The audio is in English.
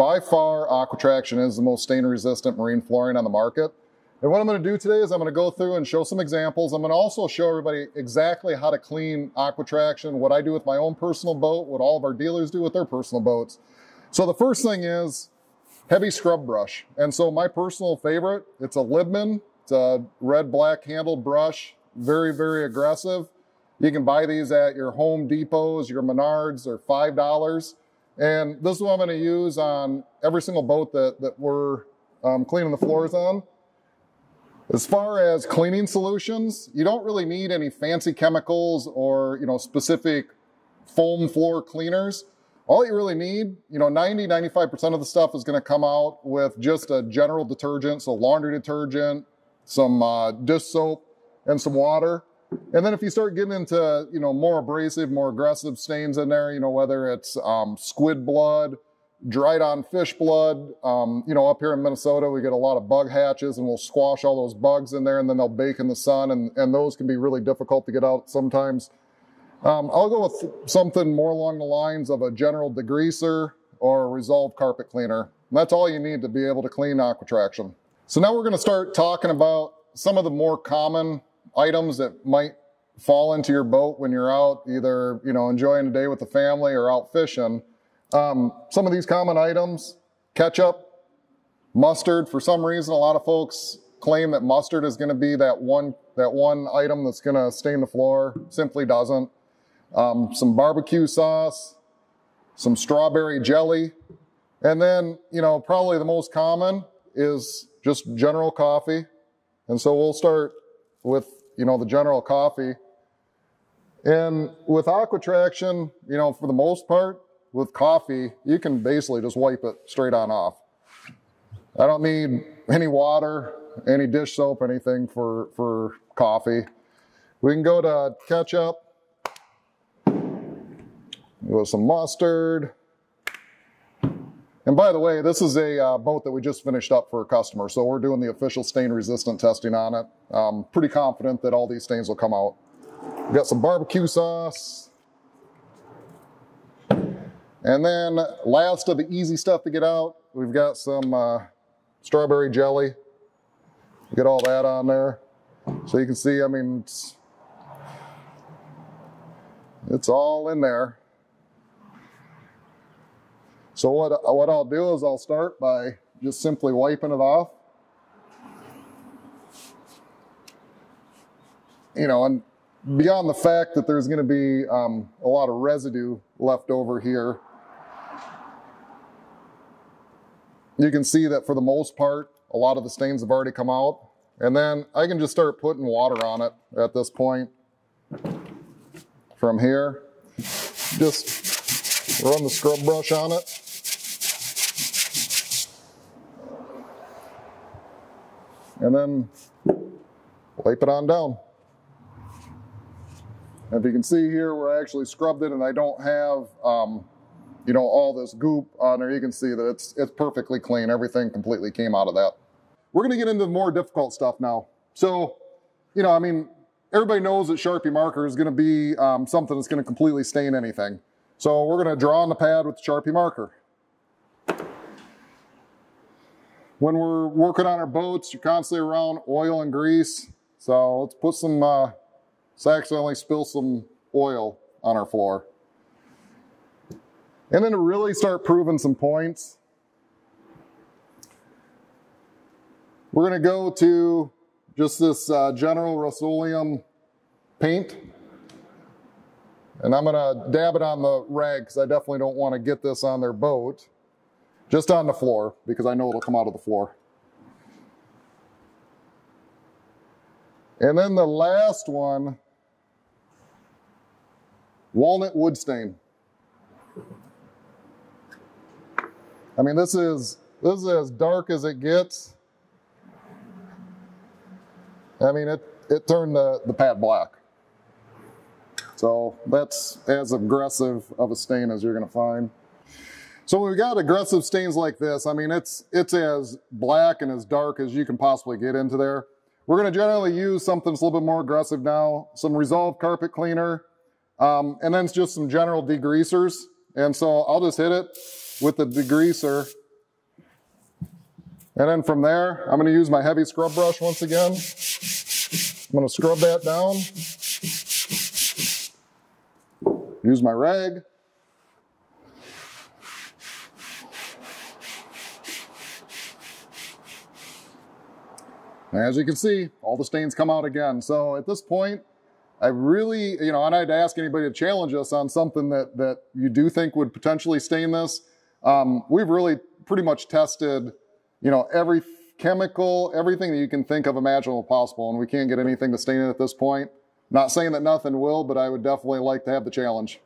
by far, AquaTraction is the most stain-resistant marine flooring on the market. And what I'm going to do today is I'm going to go through and show some examples. I'm going to also show everybody exactly how to clean AquaTraction, what I do with my own personal boat, what all of our dealers do with their personal boats. So the first thing is heavy scrub brush. And so my personal favorite, it's a Libman. It's a red-black handled brush, very, very aggressive. You can buy these at your Home Depots, your Menards, they're $5. And this is what I'm going to use on every single boat that we're cleaning the floors on. As far as cleaning solutions, you don't really need any fancy chemicals or, specific foam floor cleaners. All you really need, 90–95% of the stuff is going to come out with just a general detergent, so laundry detergent, some dish soap, and some water. And then if you start getting into, more abrasive, more aggressive stains in there, whether it's squid blood, dried on fish blood, up here in Minnesota, we get a lot of bug hatches and we'll squash all those bugs in there and then they'll bake in the sun and those can be really difficult to get out sometimes. I'll go with something more along the lines of a general degreaser or a Resolve carpet cleaner. And that's all you need to be able to clean AquaTraction. So now we're going to start talking about some of the more common items that might fall into your boat when you're out, either, enjoying a day with the family or out fishing. Some of these common items, ketchup, mustard. For some reason, a lot of folks claim that mustard is going to be that one item that's going to stain the floor. Simply doesn't. Some barbecue sauce, some strawberry jelly, and then, probably the most common is just general coffee. And so we'll start with, the general coffee. And with AquaTraction, for the most part, with coffee, you can basically just wipe it straight on off. I don't need any water, any dish soap, anything for coffee. We can go to ketchup, with some mustard. And by the way, this is a boat that we just finished up for a customer, so we're doing the official stain-resistant testing on it. I'm pretty confident that all these stains will come out. We've got some barbecue sauce. And then last of the easy stuff to get out, we've got some strawberry jelly. Get all that on there. So you can see, it's all in there. So what I'll do is I'll start by just simply wiping it off. And beyond the fact that there's going to be a lot of residue left over here, you can see that for the most part, a lot of the stains have already come out. And then I can just start putting water on it at this point. From here, just run the scrub brush on it. And then wipe it on down. If you can see here where I actually scrubbed it and I don't have, all this goop on there, you can see that it's perfectly clean. Everything completely came out of that. We're going to get into the more difficult stuff now. So, everybody knows that Sharpie marker is going to be something that's going to completely stain anything. So we're going to draw on the pad with the Sharpie marker. When we're working on our boats, you're constantly around oil and grease. So let's put some, let's accidentally spill some oil on our floor. And then to really start proving some points, we're going to go to just this general Rust-Oleum paint. And I'm going to dab it on the rag because I definitely don't want to get this on their boat. Just on the floor, because I know it'll come out of the floor. And then the last one, walnut wood stain. This is as dark as it gets. It turned the pad black. So that's as aggressive of a stain as you're going to find. So when we got aggressive stains like this, it's as black and as dark as you can possibly get into there. We're going to generally use something that's a little bit more aggressive now, some Resolve carpet cleaner, and then just some general degreasers. And so I'll just hit it with the degreaser And then from there, I'm gonna use my heavy scrub brush once again. I'm gonna scrub that down. Use my rag. As you can see, all the stains come out again. So at this point, I really, and I'd ask anybody to challenge us on something that you do think would potentially stain this. We've really pretty much tested, every chemical, everything that you can think of imaginable possible, and we can't get anything to stain it at this point. Not saying that nothing will, but I would definitely like to have the challenge.